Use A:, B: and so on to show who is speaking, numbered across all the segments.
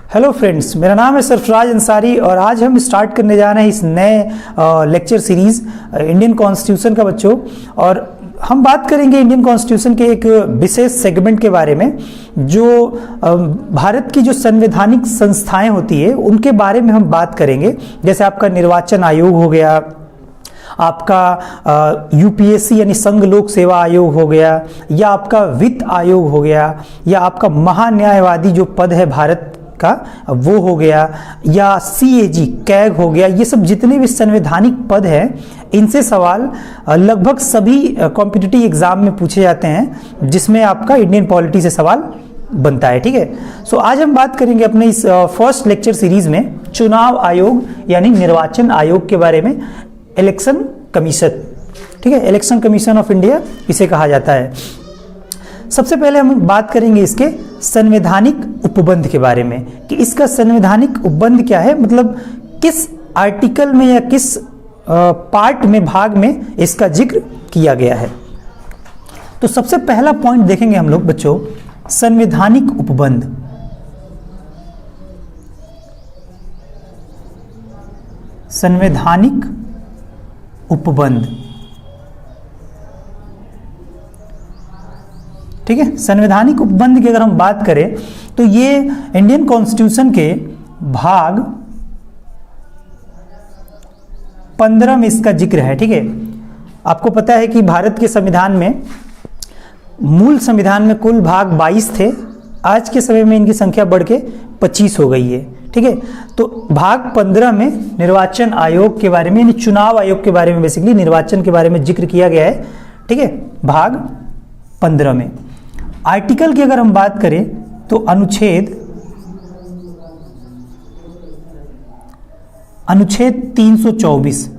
A: Hello friends, मेरा नाम है सरफराज अंसारी और आज हम स्टार्ट करने जा रहे हैं इस नए लेक्चर सीरीज़ इंडियन कॉन्स्टिट्यूशन का बच्चों। और हम बात करेंगे इंडियन कॉन्स्टिट्यूशन के एक विशेष सेगमेंट के बारे में जो भारत की जो संवैधानिक संस्थाएं होती है उनके बारे में हम बात करेंगे। जैसे आपका निर्वाचन आयोग हो गया, आपका यूपीएससी यानी संघ लोक सेवा आयोग हो गया, या आपका वित्त आयोग हो गया, या आपका महान्यायवादी जो पद है भारत का वो हो गया, या सीएजी कैग हो गया। ये सब जितने भी संवैधानिक पद हैं इनसे सवाल लगभग सभी कॉम्पिटिटिव एग्जाम में पूछे जाते हैं, जिसमें आपका इंडियन पॉलिटी से सवाल बनता है। ठीक है, सो आज हम बात करेंगे अपने इस फर्स्ट लेक्चर सीरीज में चुनाव आयोग यानी निर्वाचन आयोग के बारे में। इलेक्शन कमीशन, ठीक है, इलेक्शन कमीशन ऑफ इंडिया इसे कहा जाता है। सबसे पहले हम बात करेंगे इसके संवैधानिक उपबंध के बारे में कि इसका संवैधानिक उपबंध क्या है, मतलब किस आर्टिकल में या किस पार्ट में, भाग में इसका जिक्र किया गया है। तो सबसे पहला पॉइंट देखेंगे हम लोग बच्चों, संवैधानिक उपबंध। संवैधानिक उपबंध, ठीक है। संवैधानिक उपबंध की अगर हम बात करें तो ये इंडियन कॉन्स्टिट्यूशन के भाग 15 में इसका जिक्र है। ठीक है, आपको पता है कि भारत के संविधान में, मूल संविधान में कुल भाग 22 थे। आज के समय में इनकी संख्या बढ़ के 25 हो गई है। ठीक है, तो भाग 15 में निर्वाचन आयोग के बारे में यानी चुनाव आयोग के बारे में, बेसिकली निर्वाचन के बारे में जिक्र किया गया है। ठीक है, भाग 15 में आर्टिकल की अगर हम बात करें तो अनुच्छेद 324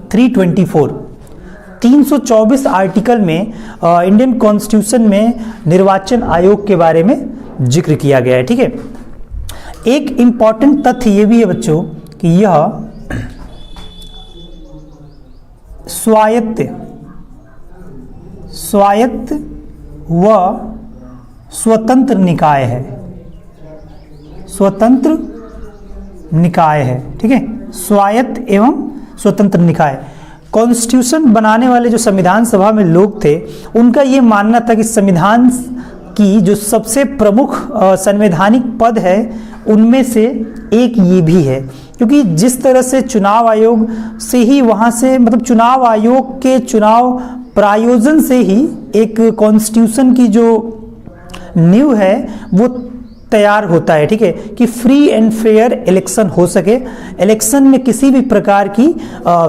A: 324 आर्टिकल में इंडियन कॉन्स्टिट्यूशन में निर्वाचन आयोग के बारे में जिक्र किया गया है। ठीक है, एक इंपॉर्टेंट तथ्य ये भी है बच्चों कि यह स्वायत्त व स्वतंत्र निकाय है। स्वतंत्र निकाय है, ठीक है, स्वायत्त एवं स्वतंत्र निकाय। कॉन्स्टिट्यूशन बनाने वाले जो संविधान सभा में लोग थे उनका ये मानना था कि संविधान की जो सबसे प्रमुख संवैधानिक पद है उनमें से एक ये भी है, क्योंकि जिस तरह से चुनाव आयोग से ही, वहाँ से मतलब चुनाव आयोग के चुनाव प्रायोजन से ही एक कॉन्स्टिट्यूशन की जो नींव है वो तैयार होता है। ठीक है, कि फ्री एंड फेयर इलेक्शन हो सके, इलेक्शन में किसी भी प्रकार की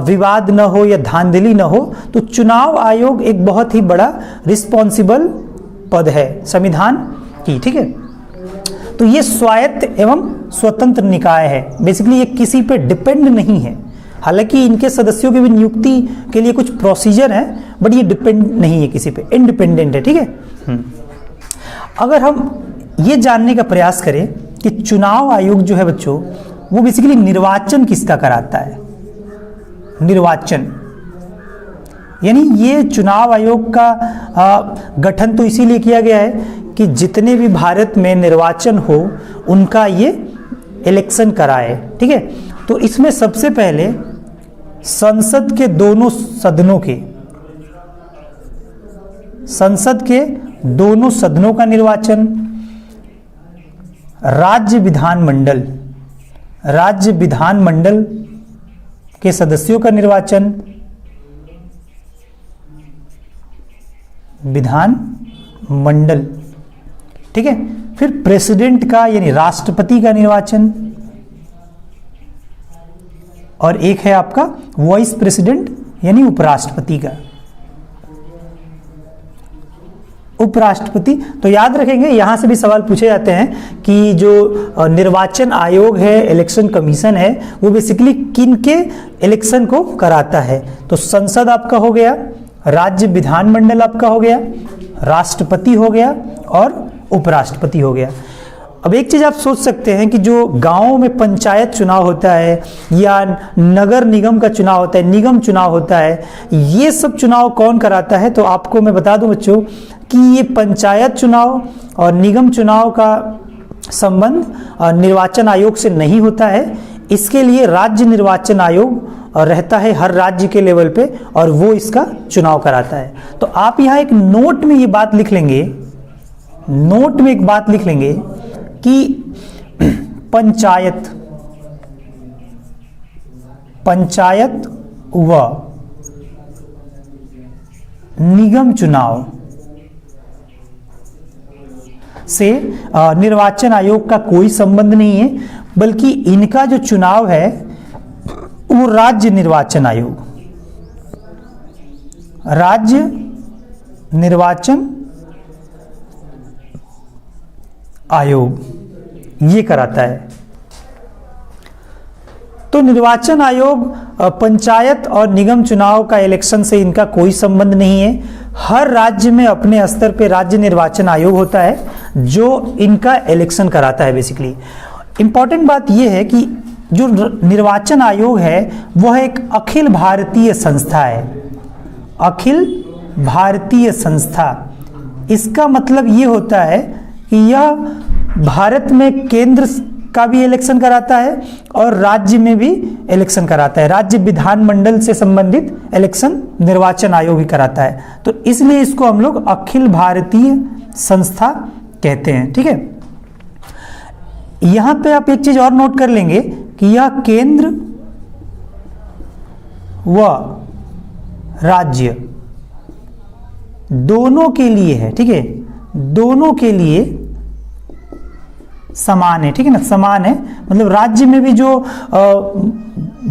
A: विवाद न हो या धांधली न हो। तो चुनाव आयोग एक बहुत ही बड़ा रिस्पॉन्सिबल पद है संविधान की। ठीक है, तो ये स्वायत्त एवं स्वतंत्र निकाय है। बेसिकली ये किसी पे डिपेंड नहीं है, हालांकि इनके सदस्यों की भी नियुक्ति के लिए कुछ प्रोसीजर है, बट ये डिपेंड नहीं है किसी पे, इंडिपेंडेंट है। ठीक है, अगर हम ये जानने का प्रयास करें कि चुनाव आयोग जो है बच्चों वो बेसिकली निर्वाचन किसका कराता है, निर्वाचन यानी ये चुनाव आयोग का गठन तो इसीलिए किया गया है कि जितने भी भारत में निर्वाचन हो उनका ये इलेक्शन कराए। ठीक है, तो इसमें सबसे पहले संसद के दोनों सदनों का निर्वाचन, राज्य विधानमंडल के सदस्यों का निर्वाचन, विधानमंडल, ठीक है, फिर प्रेसिडेंट का यानी राष्ट्रपति का निर्वाचन, और एक है आपका वाइस प्रेसिडेंट यानी उपराष्ट्रपति का। उपराष्ट्रपति तो याद रखेंगे, यहां से भी सवाल पूछे जाते हैं कि जो निर्वाचन आयोग है, इलेक्शन कमीशन है, वो बेसिकली किन के इलेक्शन को कराता है। तो संसद आपका हो गया, राज्य विधानमंडल आपका हो गया, राष्ट्रपति हो गया और उपराष्ट्रपति हो गया। अब एक चीज़ आप सोच सकते हैं कि जो गांवों में पंचायत चुनाव होता है या नगर निगम का चुनाव होता है, निगम चुनाव होता है, ये सब चुनाव कौन कराता है? तो आपको मैं बता दूं बच्चों कि ये पंचायत चुनाव और निगम चुनाव का संबंध निर्वाचन आयोग से नहीं होता है। इसके लिए राज्य निर्वाचन आयोग रहता है हर राज्य के लेवल पे और वो इसका चुनाव कराता है। तो आप यहाँ एक नोट में ये बात लिख लेंगे, नोट में एक बात लिख लेंगे कि पंचायत व निगम चुनाव से निर्वाचन आयोग का कोई संबंध नहीं है, बल्कि इनका जो चुनाव है वो राज्य निर्वाचन आयोग ये कराता है। तो निर्वाचन आयोग पंचायत और निगम चुनाव का इलेक्शन से इनका कोई संबंध नहीं है। हर राज्य में अपने स्तर पे राज्य निर्वाचन आयोग होता है जो इनका इलेक्शन कराता है। बेसिकली इंपॉर्टेंट बात यह है कि जो निर्वाचन आयोग है वह एक अखिल भारतीय संस्था है, अखिल भारतीय संस्था। इसका मतलब ये होता है कि यह भारत में केंद्र का भी इलेक्शन कराता है और राज्य में भी इलेक्शन कराता है। राज्य विधानमंडल से संबंधित इलेक्शन निर्वाचन आयोग ही कराता है। तो इसलिए इसको हम लोग अखिल भारतीय संस्था कहते हैं। ठीक है, यहां पे आप एक चीज और नोट कर लेंगे कि यह केंद्र व राज्य दोनों के लिए है। ठीक है, दोनों के लिए समान है। ठीक है ना, समान है मतलब राज्य में भी जो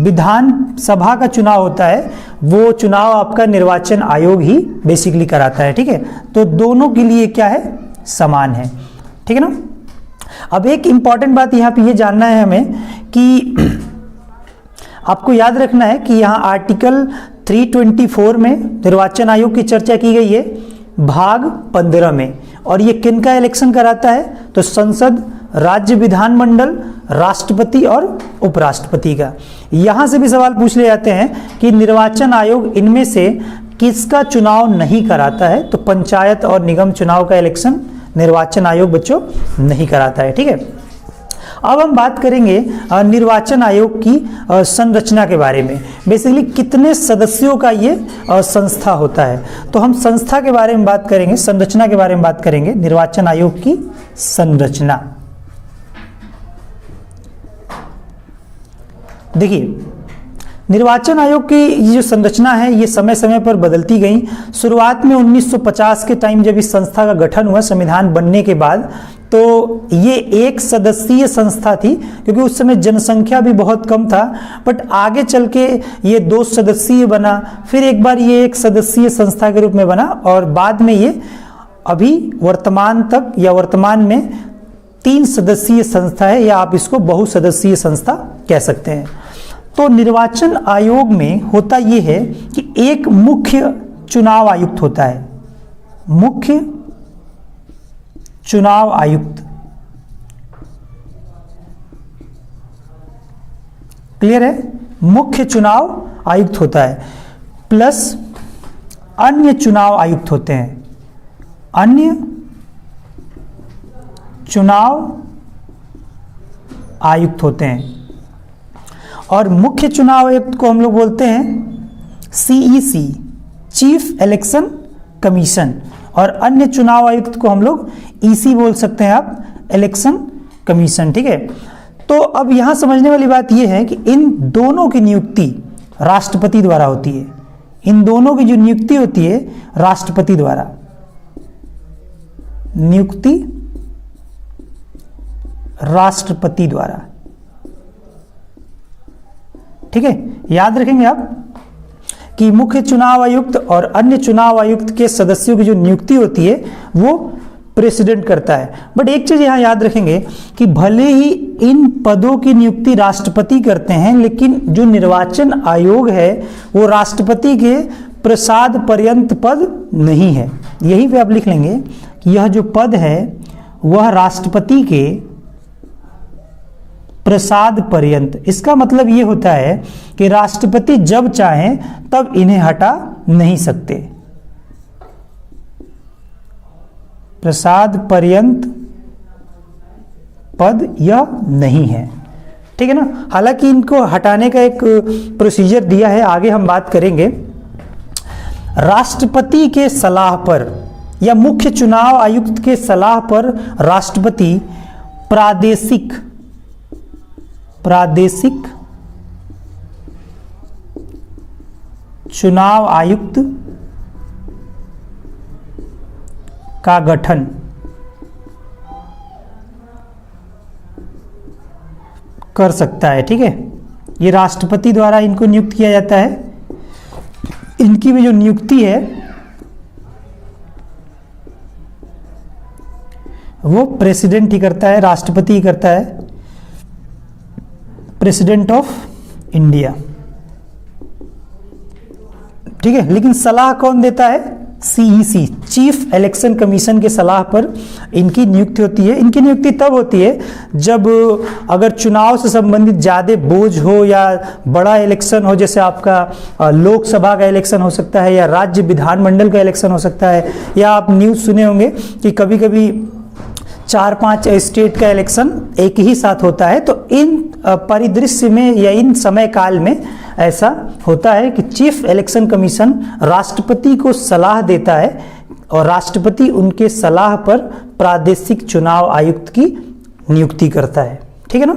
A: विधान सभा का चुनाव होता है वो चुनाव आपका निर्वाचन आयोग ही बेसिकली कराता है। ठीक है, तो दोनों के लिए क्या है, समान है। ठीक है ना। अब एक इंपॉर्टेंट बात यहाँ पे ये जानना है हमें कि आपको याद रखना है कि यहाँ आर्टिकल 324 में निर्वाचन आयोग की चर्चा की गई है भाग 15 में, और ये किन का इलेक्शन कराता है, तो संसद, राज्य विधानमंडल, राष्ट्रपति और उपराष्ट्रपति का। यहां से भी सवाल पूछ ले जाते हैं कि निर्वाचन आयोग इनमें से किसका चुनाव नहीं कराता है, तो पंचायत और निगम चुनाव का इलेक्शन निर्वाचन आयोग बच्चों नहीं कराता है। ठीक है, अब हम बात करेंगे निर्वाचन आयोग की संरचना के बारे में। बेसिकली कितने सदस्यों का ये संस्था होता है, तो हम संस्था के बारे में बात करेंगे, संरचना के बारे में बात करेंगे। निर्वाचन आयोग की संरचना देखिए, निर्वाचन आयोग की जो संरचना है ये समय समय पर बदलती गई। शुरुआत में 1950 के टाइम जब इस संस्था का गठन हुआ संविधान बनने के बाद, तो ये एक सदस्यीय संस्था थी क्योंकि उस समय जनसंख्या भी बहुत कम था। बट आगे चल के ये 2 सदस्यीय बना, फिर एक बार ये एक सदस्यीय संस्था के रूप में बना और बाद में ये अभी वर्तमान तक या वर्तमान में 3 सदस्यीय संस्था है, या आप इसको बहुसदस्यीय संस्था कह सकते हैं। तो निर्वाचन आयोग में होता यह है कि एक मुख्य चुनाव आयुक्त होता है, मुख्य चुनाव आयुक्त। क्लियर है, मुख्य चुनाव आयुक्त होता है, प्लस अन्य चुनाव आयुक्त होते हैं, अन्य चुनाव आयुक्त होते हैं। और मुख्य चुनाव आयुक्त को हम लोग बोलते हैं सीईसी, चीफ इलेक्शन कमीशन, और अन्य चुनाव आयुक्त को हम लोग ईसी बोल सकते हैं आप, इलेक्शन कमीशन। ठीक है, तो अब यहां समझने वाली बात यह है कि इन दोनों की नियुक्ति राष्ट्रपति द्वारा होती है। इन दोनों की जो नियुक्ति होती है राष्ट्रपति द्वारा, नियुक्ति राष्ट्रपति द्वारा। ठीक है, याद रखेंगे आप कि मुख्य चुनाव आयुक्त और अन्य चुनाव आयुक्त के सदस्यों की जो नियुक्ति होती है वो प्रेसिडेंट करता है। बट एक चीज यहां याद रखेंगे कि भले ही इन पदों की नियुक्ति राष्ट्रपति करते हैं, लेकिन जो निर्वाचन आयोग है वो राष्ट्रपति के प्रसाद पर्यंत पद नहीं है। यही पे आप लिख लेंगे कि यह जो पद है वह राष्ट्रपति के प्रसाद पर्यंत। इसका मतलब ये होता है कि राष्ट्रपति जब चाहें तब इन्हें हटा नहीं सकते। प्रसाद पर्यंत पद यह नहीं है, ठीक है ना। हालांकि इनको हटाने का एक प्रोसीजर दिया है, आगे हम बात करेंगे। राष्ट्रपति के सलाह पर या मुख्य चुनाव आयुक्त के सलाह पर राष्ट्रपति प्रादेशिक चुनाव आयुक्त का गठन कर सकता है, ठीक है। ये राष्ट्रपति द्वारा इनको नियुक्त किया जाता है। इनकी भी जो नियुक्ति है वो प्रेसिडेंट ही करता है, राष्ट्रपति ही करता है, प्रेसिडेंट ऑफ इंडिया, ठीक है। लेकिन सलाह कौन देता है? CEC, चीफ इलेक्शन कमीशन के सलाह पर इनकी नियुक्ति होती है। इनकी नियुक्ति तब होती है जब अगर चुनाव से संबंधित ज़्यादा बोझ हो या बड़ा इलेक्शन हो, जैसे आपका लोकसभा का इलेक्शन हो सकता है या राज्य विधानमंडल का इलेक्शन हो सकता है, या आप न्यूज़ सुने होंगे कि कभी कभी 4-5 स्टेट का इलेक्शन एक ही साथ होता है। तो इन परिदृश्य में या इन समय काल में ऐसा होता है कि चीफ इलेक्शन कमीशन राष्ट्रपति को सलाह देता है और राष्ट्रपति उनके सलाह पर प्रादेशिक चुनाव आयुक्त की नियुक्ति करता है, ठीक है ना।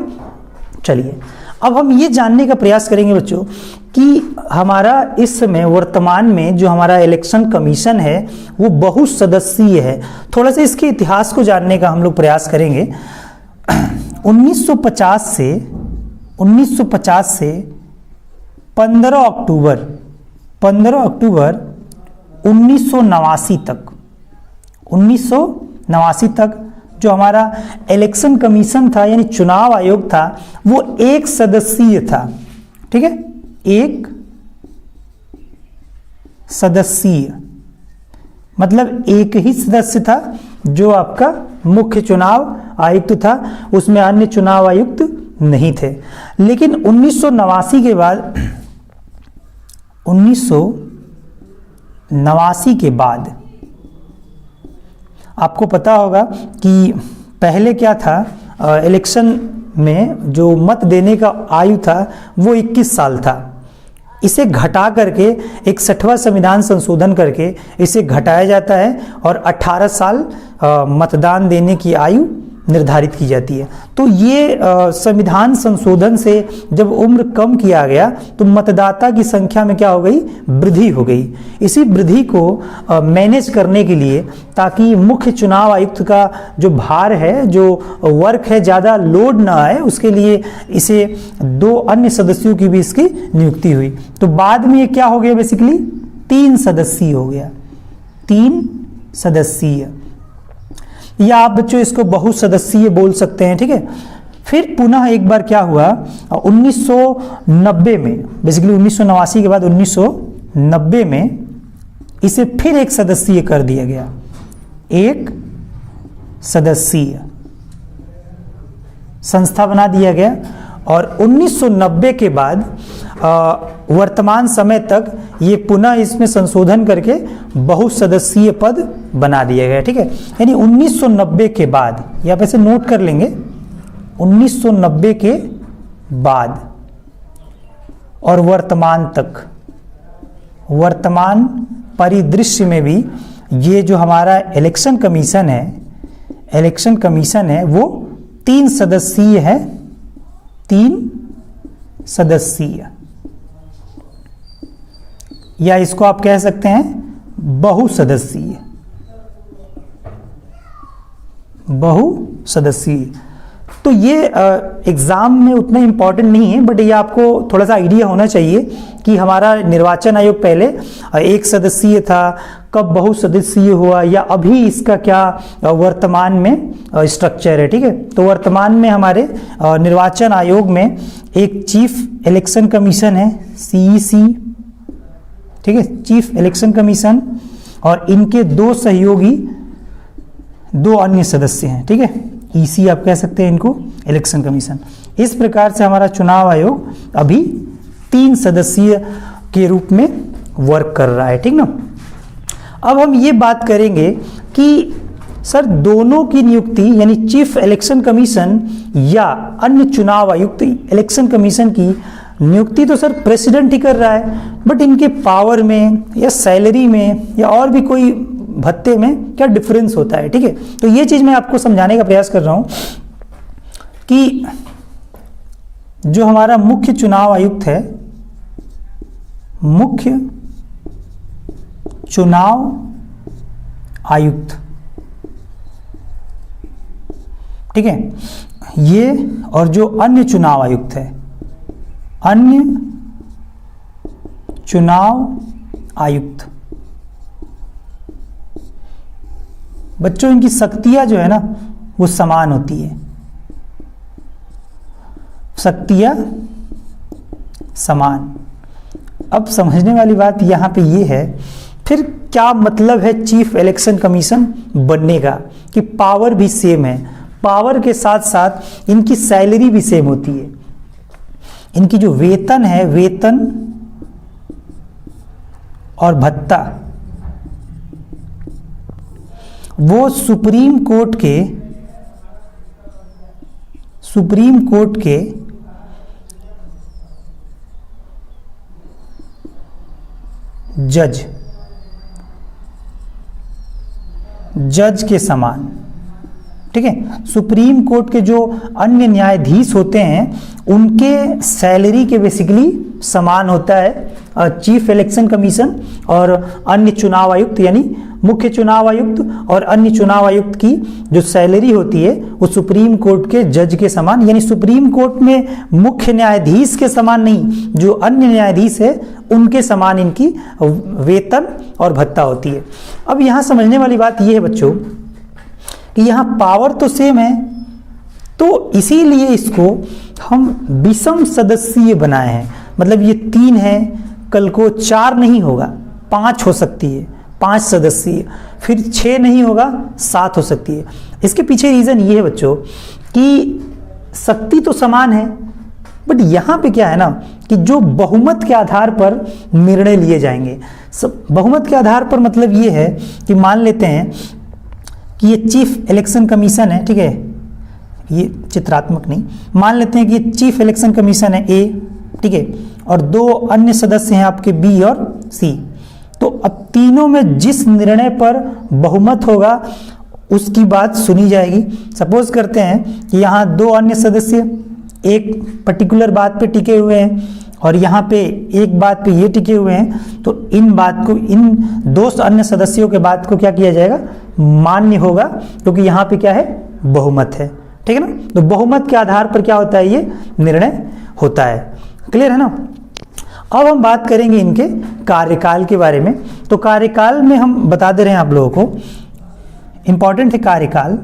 A: चलिए अब हम ये जानने का प्रयास करेंगे बच्चों कि हमारा इस समय वर्तमान में जो हमारा इलेक्शन कमीशन है वो बहुसदस्यीय है। थोड़ा सा इसके इतिहास को जानने का हम लोग प्रयास करेंगे। 1950 से 15 अक्टूबर 1989 तक जो हमारा इलेक्शन कमीशन था यानी चुनाव आयोग था वो एक सदस्यीय था, ठीक है। एक सदस्यीय मतलब एक ही सदस्य था जो आपका मुख्य चुनाव आयुक्त था, उसमें अन्य चुनाव आयुक्त नहीं थे। लेकिन 1989 के बाद आपको पता होगा कि पहले क्या था, इलेक्शन में जो मत देने का आयु था वो 21 साल था। इसे घटा करके 61वां संविधान संशोधन करके इसे घटाया जाता है और 18 साल मतदान देने की आयु निर्धारित की जाती है। तो ये संविधान संशोधन से जब उम्र कम किया गया तो मतदाता की संख्या में क्या हो गई, वृद्धि हो गई। इसी वृद्धि को मैनेज करने के लिए ताकि मुख्य चुनाव आयुक्त का जो भार है, जो वर्क है, ज़्यादा लोड ना आए, उसके लिए इसे 2 अन्य सदस्यों की भी इसकी नियुक्ति हुई। तो बाद में ये क्या हो गया, बेसिकली 3 सदस्यीय हो गया, 3 सदस्यीय, या आप बच्चों इसको बहुसदस्यीय बोल सकते हैं, ठीक है। फिर पुनः एक बार क्या हुआ 1990 में, बेसिकली 1989 के बाद 1990 में इसे फिर एक सदस्यीय कर दिया गया, एक सदस्यीय संस्था बना दिया गया। और 1990 के बाद वर्तमान समय तक ये पुनः इसमें संशोधन करके बहुसदस्यीय पद बना दिया गया, ठीक है। यानी 1990 के बाद, या वैसे नोट कर लेंगे, 1990 के बाद और वर्तमान तक, वर्तमान परिदृश्य में भी ये जो हमारा इलेक्शन कमीशन है वो 3 सदस्यीय है, 3 सदस्यीय, या इसको आप कह सकते हैं बहुसदस्यीय, बहुसदस्यीय। तो ये एग्जाम में उतना इम्पोर्टेंट नहीं है, बट ये आपको थोड़ा सा आइडिया होना चाहिए कि हमारा निर्वाचन आयोग पहले एक सदस्यीय था, कब बहुसदस्यीय हुआ, या अभी इसका क्या वर्तमान में स्ट्रक्चर है, ठीक है। तो वर्तमान में हमारे निर्वाचन आयोग में एक चीफ इलेक्शन कमीशन है, CEC, ठीक है, चीफ इलेक्शन कमीशन, और इनके 2 सहयोगी, 2 अन्य सदस्य हैं, ठीक है। EC आप कह सकते हैं इनको, इलेक्शन कमीशन। इस प्रकार से हमारा चुनाव आयोग अभी 3 सदस्यीय के रूप में वर्क कर रहा है, ठीक ना। अब हम ये बात करेंगे कि सर दोनों की नियुक्ति यानी चीफ इलेक्शन कमीशन या अन्य चुनाव आयुक्त इलेक्शन कमीशन की नियुक्ति तो सर प्रेसिडेंट ही कर रहा है, बट इनके पावर में या सैलरी में या और भी कोई भत्ते में क्या डिफरेंस होता है, ठीक है। तो ये चीज मैं आपको समझाने का प्रयास कर रहा हूं कि जो हमारा मुख्य चुनाव आयुक्त है, मुख्य चुनाव आयुक्त, ठीक है, ये और जो अन्य चुनाव आयुक्त है, अन्य चुनाव आयुक्त, बच्चों इनकी शक्तियां जो है ना वो समान होती है, शक्तियां समान। अब समझने वाली बात यहां पे ये है, फिर क्या मतलब है चीफ इलेक्शन कमीशन बनने का, कि पावर भी सेम है, पावर के साथ साथ इनकी सैलरी भी सेम होती है। इनकी जो वेतन है, वेतन और भत्ता वो सुप्रीम कोर्ट के जज के समान, ठीक है। सुप्रीम कोर्ट के जो अन्य न्यायाधीश होते हैं उनके सैलरी के बेसिकली समान होता है चीफ इलेक्शन कमीशन और अन्य चुनाव आयुक्त, यानी मुख्य चुनाव आयुक्त और अन्य चुनाव आयुक्त की जो सैलरी होती है वो सुप्रीम कोर्ट के जज के समान, यानी सुप्रीम कोर्ट में मुख्य न्यायाधीश के समान नहीं, जो अन्य न्यायाधीश है उनके समान इनकी वेतन और भत्ता होती है। अब यहाँ समझने वाली बात यह है बच्चों कि यहाँ पावर तो सेम है, तो इसीलिए इसको हम विषम सदस्यीय बनाए हैं। मतलब ये 3 है, कल को 4 नहीं होगा, 5 हो सकती है, 5 सदस्यीय, फिर 6 नहीं होगा, 7 हो सकती है। इसके पीछे रीजन ये है बच्चों कि शक्ति तो समान है, बट यहाँ पे क्या है ना कि जो बहुमत के आधार पर निर्णय लिए जाएंगे। बहुमत के आधार पर मतलब ये है कि मान लेते हैं कि ये चीफ इलेक्शन कमीशन है, ठीक है, ये चित्रात्मक नहीं, मान लेते हैं कि ये चीफ इलेक्शन कमीशन है ए, ठीक है, और 2 अन्य सदस्य हैं आपके बी और सी। तो अब तीनों में जिस निर्णय पर बहुमत होगा उसकी बात सुनी जाएगी। सपोज करते हैं कि यहाँ 2 अन्य सदस्य एक पर्टिकुलर बात पे टिके हुए हैं और यहाँ पे एक बात पे ये टिके हुए हैं, तो इन बात को, इन 2 अन्य सदस्यों के बात को क्या किया जाएगा, मान्य होगा, क्योंकि यहाँ पे क्या है, बहुमत है, ठीक है ना। तो बहुमत के आधार पर क्या होता है, ये निर्णय होता है। क्लियर है ना। अब हम बात करेंगे इनके कार्यकाल के बारे में। तो कार्यकाल में हम बता दे रहे हैं आप लोगों को, इंपॉर्टेंट है कार्यकाल।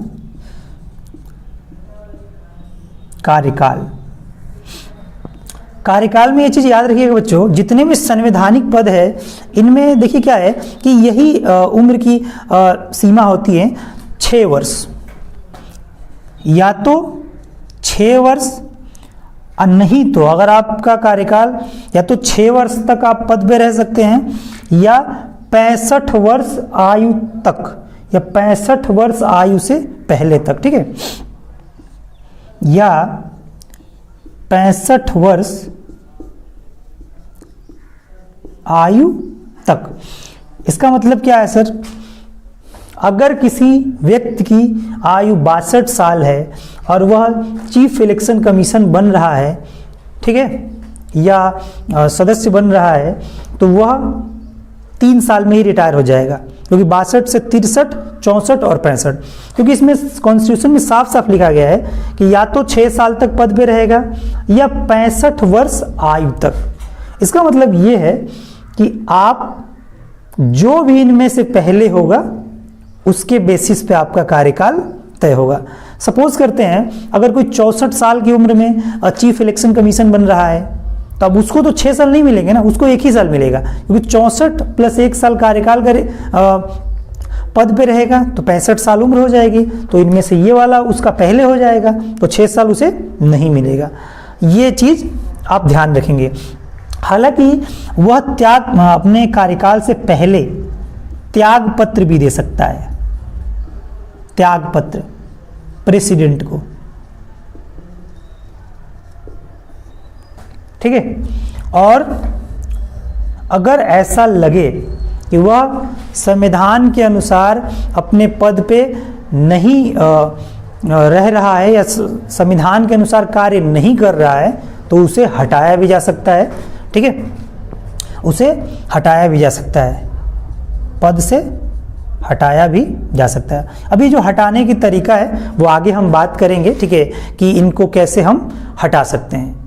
A: कार्यकाल में ये चीज याद रखिएगा बच्चों, जितने भी संवैधानिक पद है इनमें देखिए क्या है कि यही उम्र की सीमा होती है 6 वर्ष, या तो 6 वर्ष और नहीं तो अगर आपका कार्यकाल या तो 6 वर्ष तक आप पद पे रह सकते हैं या 65 वर्ष आयु तक, या 65 वर्ष आयु से पहले तक, ठीक है, या 65 वर्ष आयु तक। इसका मतलब क्या है सर, अगर किसी व्यक्ति की आयु 62 साल है और वह चीफ इलेक्शन कमीशन बन रहा है, ठीक है, या सदस्य बन रहा है, तो वह 3 साल में ही रिटायर हो जाएगा, क्योंकि 62 से 63, 64 और 65, क्योंकि इसमें कॉन्स्टिट्यूशन में साफ साफ लिखा गया है कि या तो 6 साल तक पद पे रहेगा या 65 वर्ष आयु तक। इसका मतलब ये है कि आप जो भी इनमें से पहले होगा उसके बेसिस पे आपका कार्यकाल तय होगा। सपोज करते हैं अगर कोई 64 साल की उम्र में चीफ इलेक्शन कमीशन बन रहा है, तो अब उसको तो 6 साल नहीं मिलेंगे ना, उसको 1 ही साल मिलेगा, क्योंकि 64 प्लस 1 साल कार्यकाल करे पद पे रहेगा तो 65 साल उम्र हो जाएगी। तो इनमें से ये वाला उसका पहले हो जाएगा, तो 6 साल उसे नहीं मिलेगा। ये चीज आप ध्यान रखेंगे। हालांकि वह अपने कार्यकाल से पहले त्याग पत्र भी दे सकता है, त्यागपत्र प्रेसिडेंट को, ठीक है। और अगर ऐसा लगे कि वह संविधान के अनुसार अपने पद पे नहीं रह रहा है या संविधान के अनुसार कार्य नहीं कर रहा है तो उसे हटाया भी जा सकता है, ठीक है, उसे हटाया भी जा सकता है, पद से हटाया भी जा सकता है। अभी जो हटाने की तरीका है वो आगे हम बात करेंगे, ठीक है, कि इनको कैसे हम हटा सकते हैं।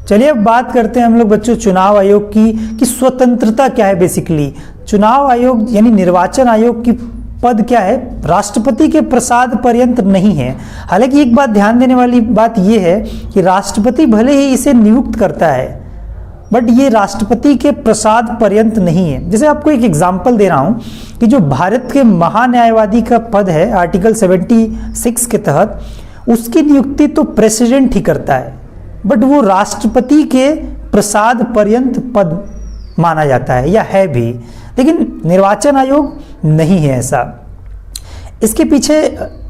A: चलिए अब बात करते हैं हम लोग बच्चों चुनाव आयोग की कि स्वतंत्रता क्या है। बेसिकली चुनाव आयोग यानी निर्वाचन आयोग की पद क्या है, राष्ट्रपति के प्रसाद पर्यंत नहीं है। हालांकि एक बात ध्यान देने वाली बात यह है कि राष्ट्रपति भले ही इसे नियुक्त करता है बट ये राष्ट्रपति के प्रसाद पर्यंत नहीं है। जैसे आपको एक एग्जांपल दे रहा हूं कि जो भारत के महान्यायवादी का पद है आर्टिकल 76 के तहत, उसकी नियुक्ति तो प्रेसिडेंट ही करता है बट वो राष्ट्रपति के प्रसाद पर्यंत पद माना जाता है या है भी, लेकिन निर्वाचन आयोग नहीं है ऐसा। इसके पीछे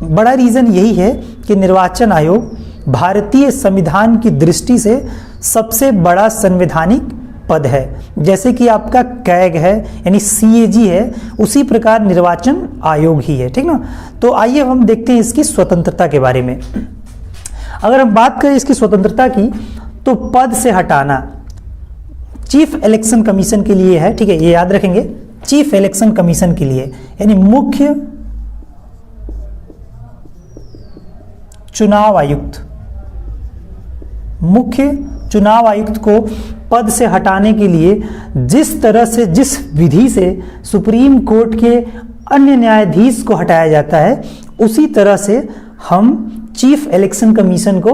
A: बड़ा रीज़न यही है कि निर्वाचन आयोग भारतीय संविधान की दृष्टि से सबसे बड़ा संवैधानिक पद है। जैसे कि आपका कैग है यानी CAG है, उसी प्रकार निर्वाचन आयोग ही है, ठीक ना। तो आइए हम देखते हैं इसकी स्वतंत्रता के बारे में। अगर हम बात करें इसकी स्वतंत्रता की तो पद से हटाना चीफ इलेक्शन कमीशन के लिए है, ठीक है, ये याद रखेंगे, चीफ इलेक्शन कमीशन के लिए यानी मुख्य चुनाव आयुक्त, मुख्य चुनाव आयुक्त को पद से हटाने के लिए जिस तरह से जिस विधि से सुप्रीम कोर्ट के अन्य न्यायाधीश को हटाया जाता है उसी तरह से हम चीफ इलेक्शन कमीशन को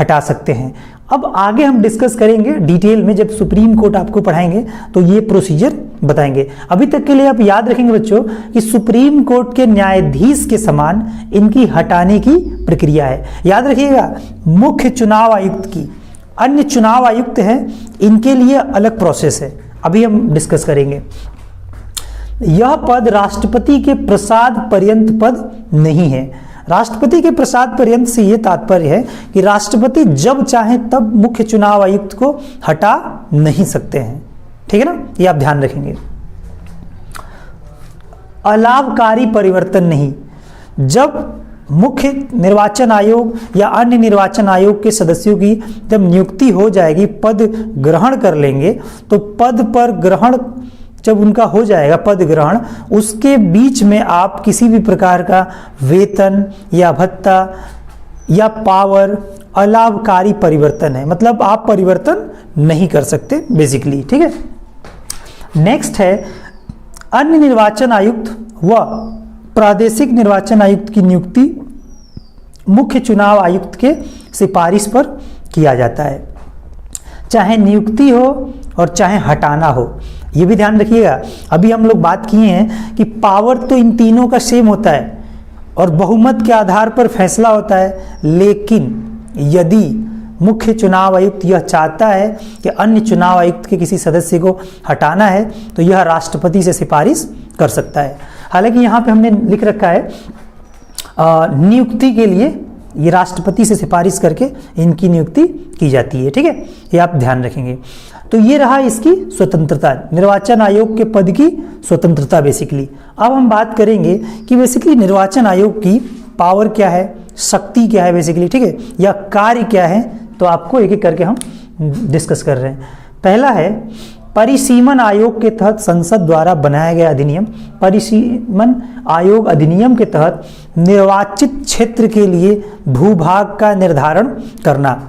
A: हटा सकते हैं। अब आगे हम डिस्कस करेंगे डिटेल में, जब सुप्रीम कोर्ट आपको पढ़ाएंगे तो ये प्रोसीजर बताएंगे। अभी तक के लिए आप याद रखेंगे बच्चों कि सुप्रीम कोर्ट के न्यायाधीश के समान इनकी हटाने की प्रक्रिया है। याद रखिएगा मुख्य चुनाव आयुक्त की, अन्य चुनाव आयुक्त हैं इनके लिए अलग प्रोसेस है, अभी हम डिस्कस करेंगे। यह पद राष्ट्रपति के प्रसाद पर्यंत पद नहीं है। राष्ट्रपति के प्रसाद पर्यंत से यह तात्पर्य है कि राष्ट्रपति जब चाहे तब मुख्य चुनाव आयुक्त को हटा नहीं सकते हैं, ठीक है ना, ये आप ध्यान रखेंगे। अलाभकारी परिवर्तन नहीं, जब मुख्य निर्वाचन आयोग या अन्य निर्वाचन आयोग के सदस्यों की जब नियुक्ति हो जाएगी, पद ग्रहण कर लेंगे, तो पद पर ग्रहण जब उनका हो जाएगा पद ग्रहण, उसके बीच में आप किसी भी प्रकार का वेतन या भत्ता या पावर अलाभकारी परिवर्तन है, मतलब आप परिवर्तन नहीं कर सकते बेसिकली, ठीक है। नेक्स्ट है अन्य निर्वाचन आयुक्त व प्रादेशिक निर्वाचन आयुक्त की नियुक्ति मुख्य चुनाव आयुक्त के सिफारिश पर किया जाता है, चाहे नियुक्ति हो और चाहे हटाना हो। ये भी ध्यान रखिएगा, अभी हम लोग बात किए हैं कि पावर तो इन तीनों का सेम होता है और बहुमत के आधार पर फैसला होता है, लेकिन यदि मुख्य चुनाव आयुक्त यह चाहता है कि अन्य चुनाव आयुक्त के किसी सदस्य को हटाना है तो यह राष्ट्रपति से सिफारिश कर सकता है। हालांकि यहाँ पे हमने लिख रखा है नियुक्ति के लिए ये राष्ट्रपति से सिफारिश करके इनकी नियुक्ति की जाती है, ठीक है, ये आप ध्यान रखेंगे। तो ये रहा इसकी स्वतंत्रता, निर्वाचन आयोग के पद की स्वतंत्रता बेसिकली। अब हम बात करेंगे कि बेसिकली निर्वाचन आयोग की पावर क्या है, शक्ति क्या है बेसिकली, ठीक है, या कार्य क्या है, तो आपको एक एक करके हम डिस्कस कर रहे हैं। पहला है परिसीमन आयोग के तहत संसद द्वारा बनाया गया अधिनियम। परिसीमन आयोग अधिनियम के तहत निर्वाचित क्षेत्र के लिए भूभाग का निर्धारण करना।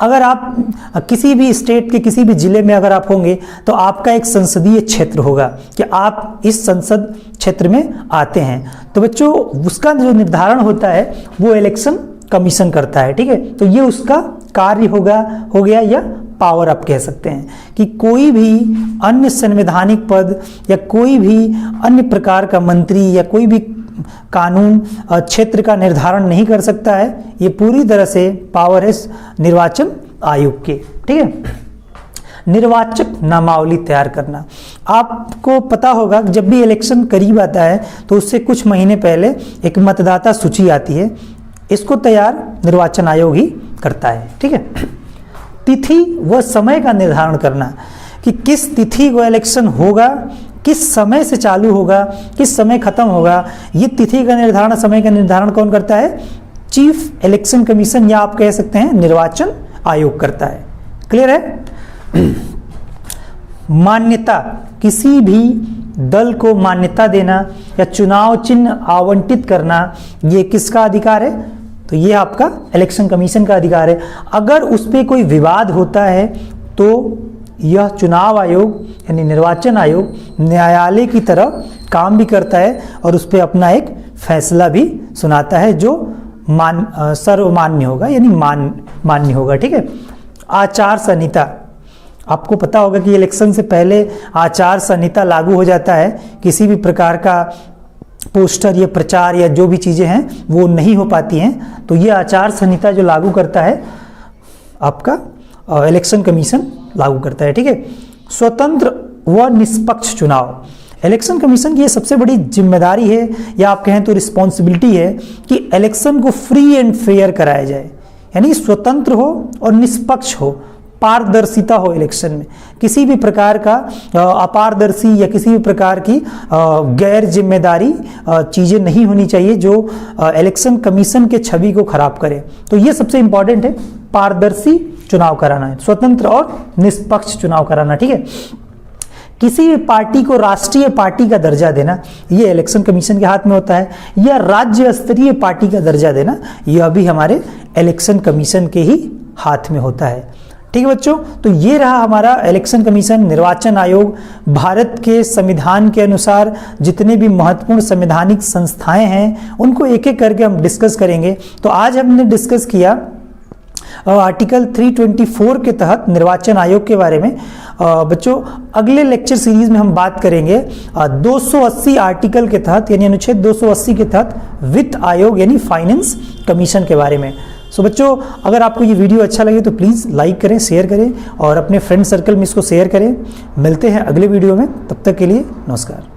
A: अगर आप किसी भी स्टेट के किसी भी जिले में अगर आप होंगे तो आपका एक संसदीय क्षेत्र होगा कि आप इस संसद क्षेत्र में आते हैं, तो बच्चों उसका जो निर्धारण होता है वो इलेक्शन कमीशन करता है, ठीक है। तो ये उसका कार्य हो गया या पावर आप कह सकते हैं कि कोई भी अन्य संवैधानिक पद या कोई भी अन्य प्रकार का मंत्री या कोई भी कानून क्षेत्र का निर्धारण नहीं कर सकता है। ये पूरी तरह से पावर है निर्वाचन आयोग के, ठीक है। निर्वाचक नामावली तैयार करना। आपको पता होगा कि जब भी इलेक्शन करीब आता है तो उससे कुछ महीने पहले एक मतदाता सूची आती है, इसको तैयार निर्वाचन आयोग ही करता है। ठीक है। तिथि व समय का निर्धारण करना कि किस तिथि को इलेक्शन होगा, किस समय से चालू होगा, किस समय खत्म होगा, ये तिथि का निर्धारण, समय का निर्धारण कौन करता है? चीफ इलेक्शन कमीशन या आप कह सकते हैं निर्वाचन आयोग करता है। क्लियर है? मान्यता, किसी भी दल को मान्यता देना या चुनाव चिन्ह आवंटित करना, ये किसका अधिकार है? तो ये आपका इलेक्शन कमीशन का अधिकार है। अगर उस पर कोई विवाद होता है तो यह चुनाव आयोग यानी निर्वाचन आयोग न्यायालय की तरह काम भी करता है और उस पर अपना एक फैसला भी सुनाता है जो सर्वमान्य होगा, यानी मान्य होगा। ठीक है। आचार संहिता, आपको पता होगा कि इलेक्शन से पहले आचार संहिता लागू हो जाता है। किसी भी प्रकार का पोस्टर या प्रचार या जो भी चीज़ें हैं वो नहीं हो पाती हैं, तो ये आचार संहिता जो लागू करता है आपका इलेक्शन कमीशन लागू करता है। ठीक है। स्वतंत्र व निष्पक्ष चुनाव, इलेक्शन कमीशन की ये सबसे बड़ी जिम्मेदारी है या आप कहें तो रिस्पॉन्सिबिलिटी है कि इलेक्शन को फ्री एंड फेयर कराया जाए, यानी स्वतंत्र हो और निष्पक्ष हो, पारदर्शिता हो इलेक्शन में। किसी भी प्रकार का अपारदर्शी या किसी भी प्रकार की गैर जिम्मेदारी चीज़ें नहीं होनी चाहिए जो इलेक्शन कमीशन के छवि को खराब करे। तो ये सबसे इंपॉर्टेंट है, पारदर्शी चुनाव कराना है, स्वतंत्र और निष्पक्ष चुनाव कराना। ठीक है। किसी भी पार्टी को राष्ट्रीय पार्टी का दर्जा देना, ये इलेक्शन कमीशन के हाथ में होता है, या राज्य स्तरीय पार्टी का दर्जा देना, यह भी हमारे इलेक्शन कमीशन के ही हाथ में होता है। ठीक है बच्चों, तो ये रहा हमारा इलेक्शन कमीशन, निर्वाचन आयोग। भारत के संविधान के अनुसार जितने भी महत्वपूर्ण संवैधानिक संस्थाएं हैं उनको एक एक करके हम डिस्कस करेंगे। तो आज हमने डिस्कस किया आर्टिकल 324 के तहत निर्वाचन आयोग के बारे में। बच्चों अगले लेक्चर सीरीज में हम बात करेंगे 280 आर्टिकल के तहत यानी अनुच्छेद 280 के तहत वित्त आयोग यानी फाइनेंस कमीशन के बारे में। सो बच्चों अगर आपको ये वीडियो अच्छा लगे तो प्लीज़ लाइक करें, शेयर करें और अपने फ्रेंड सर्कल में इसको शेयर करें। मिलते हैं अगले वीडियो में, तब तक के लिए नमस्कार।